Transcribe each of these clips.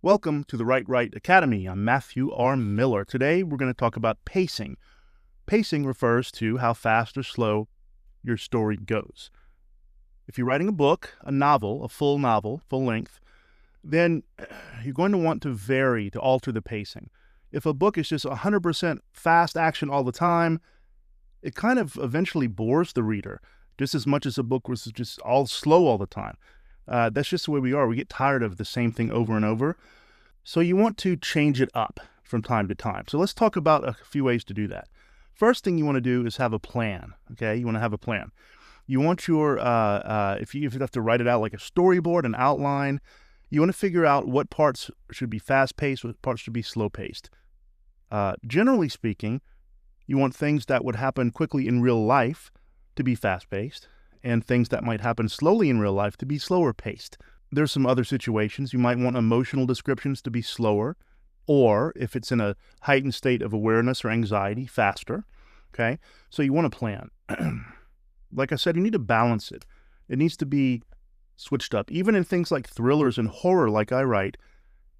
Welcome to the Right Academy. I'm Matthew R. Miller. Today we're going to talk about pacing. Pacing refers to how fast or slow your story goes. If you're writing a book, a novel, full length, then you're going to want to vary, to alter the pacing. If a book is just 100% fast action all the time, it kind of eventually bores the reader, just as much as a book was just all slow all the time. That's just the way we are. We get tired of the same thing over and over. So you want to change it up from time to time. So let's talk about a few ways to do that. First thing you want to do is have a plan, okay? You want to have a plan. You want your, if you have to write it out like a storyboard, an outline, you want to figure out what parts should be fast-paced, what parts should be slow-paced. Generally speaking, you want things that would happen quickly in real life to be fast-paced, and things that might happen slowly in real life to be slower-paced. There's some other situations. You might want emotional descriptions to be slower, or if it's in a heightened state of awareness or anxiety, faster, okay? So you want a plan. Like I said, you need to balance it. It needs to be switched up. Even in things like thrillers and horror, like I write,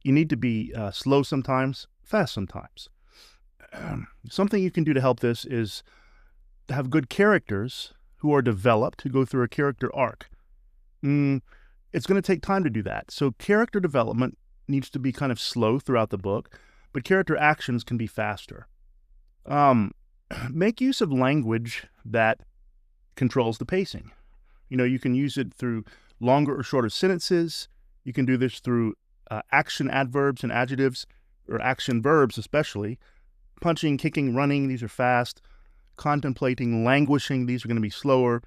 you need to be slow sometimes, fast sometimes. Something you can do to help this is to have good characters who are developed, who go through a character arc. It's going to take time to do that. So character development needs to be kind of slow throughout the book, but character actions can be faster. Make use of language that controls the pacing. You can use it through longer or shorter sentences. You can do this through action adverbs and adjectives, or action verbs especially. Punching, kicking, running, these are fast. Contemplating, languishing, these are going to be slower.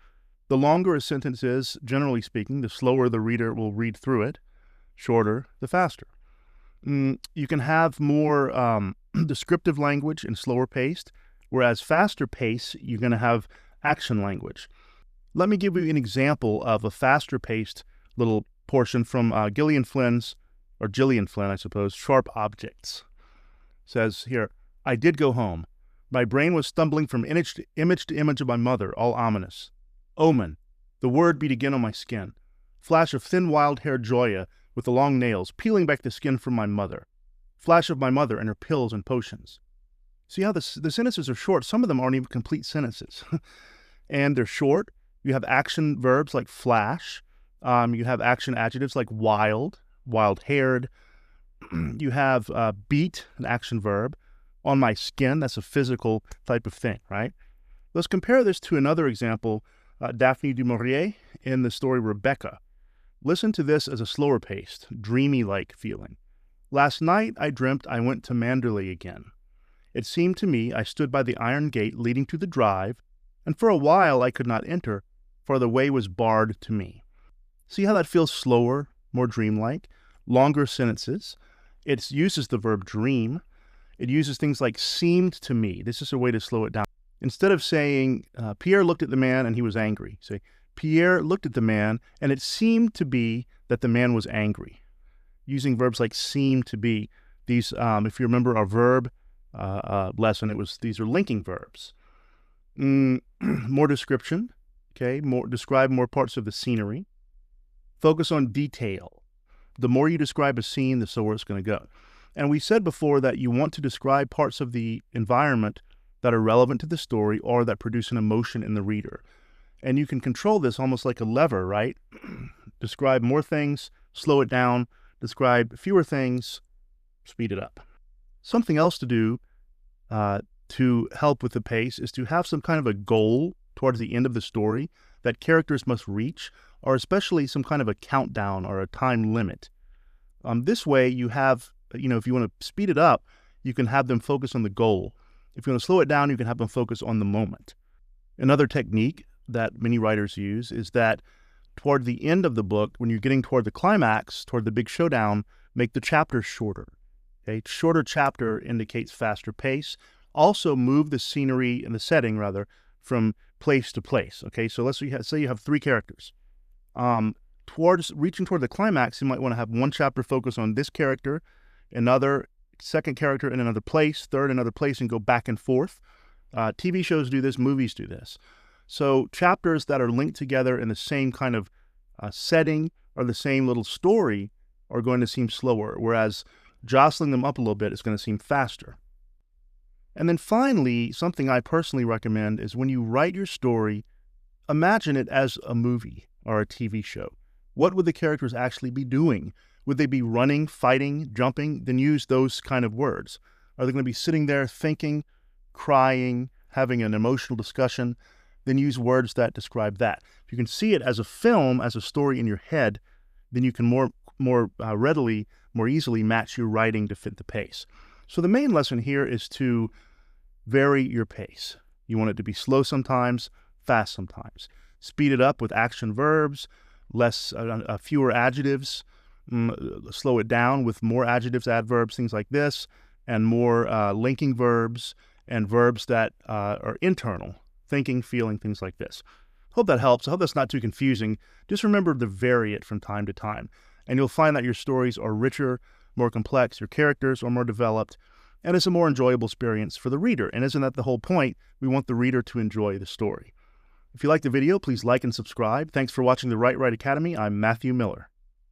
The longer a sentence is, generally speaking, the slower the reader will read through it. Shorter, the faster. You can have more descriptive language and slower paced, whereas faster pace, you're going to have action language. Let me give you an example of a faster paced little portion from Gillian Flynn, I suppose, Sharp Objects. It says here, I did go home. My brain was stumbling from image to image of my mother, all ominous. Omen. The word beat again on my skin. Flash of thin wild-haired Joya with the long nails, peeling back the skin from my mother. Flash of my mother and her pills and potions. See how the sentences are short? Some of them aren't even complete sentences. And they're short. You have action verbs like flash. You have action adjectives like wild, wild-haired. You have beat, an action verb. On my skin, that's a physical type of thing, right? Let's compare this to another example, Daphne du Maurier in the story Rebecca. Listen to this as a slower-paced, dreamy-like feeling. Last night I dreamt I went to Manderley again. It seemed to me I stood by the iron gate leading to the drive, and for a while I could not enter, for the way was barred to me. See how that feels slower, more dreamlike? Longer sentences. It uses the verb dream. It uses things like seemed to me. This is a way to slow it down. Instead of saying, Pierre looked at the man and he was angry, say, Pierre looked at the man and it seemed to be that the man was angry. Using verbs like seem to be. These, if you remember our verb lesson, these are linking verbs. More description, okay? Describe more parts of the scenery. Focus on detail. The more you describe a scene, the slower it's going to go. And we said before that you want to describe parts of the environment that are relevant to the story or that produce an emotion in the reader. And you can control this almost like a lever, right? Describe more things, slow it down. Describe fewer things, speed it up. Something else to do to help with the pace is to have some kind of a goal towards the end of the story that characters must reach, or especially some kind of a countdown or a time limit. This way you have, if you want to speed it up, you can have them focus on the goal. If you want to slow it down, you can have them focus on the moment. Another technique that many writers use is that toward the end of the book, when you're getting toward the climax, toward the big showdown, make the chapters shorter. Okay? Shorter chapter indicates faster pace. Also move the scenery and the setting, rather, from place to place. Okay, so let's say you have three characters. Reaching toward the climax, you might want to have one chapter focus on this character, another second character in another place, third another place, and go back and forth. TV shows do this, movies do this. So chapters that are linked together in the same kind of setting or the same little story are going to seem slower, whereas jostling them up a little bit is going to seem faster. And then finally, something I personally recommend is when you write your story, imagine it as a movie or a TV show. What would the characters actually be doing? Would they be running, fighting, jumping? Then use those kind of words. Are they going to be sitting there thinking, crying, having an emotional discussion? Then use words that describe that. If you can see it as a film, as a story in your head, then you can more readily, more easily match your writing to fit the pace. So the main lesson here is to vary your pace. You want it to be slow sometimes, fast sometimes. Speed it up with action verbs, fewer adjectives. Slow it down with more adjectives, adverbs, things like this, and more linking verbs and verbs that are internal, thinking, feeling, things like this. Hope that helps. I hope that's not too confusing. Just remember to vary it from time to time, and you'll find that your stories are richer, more complex, your characters are more developed, and it's a more enjoyable experience for the reader. And isn't that the whole point? We want the reader to enjoy the story. If you liked the video, please like and subscribe. Thanks for watching the Write Right Academy. I'm Matthew Miller.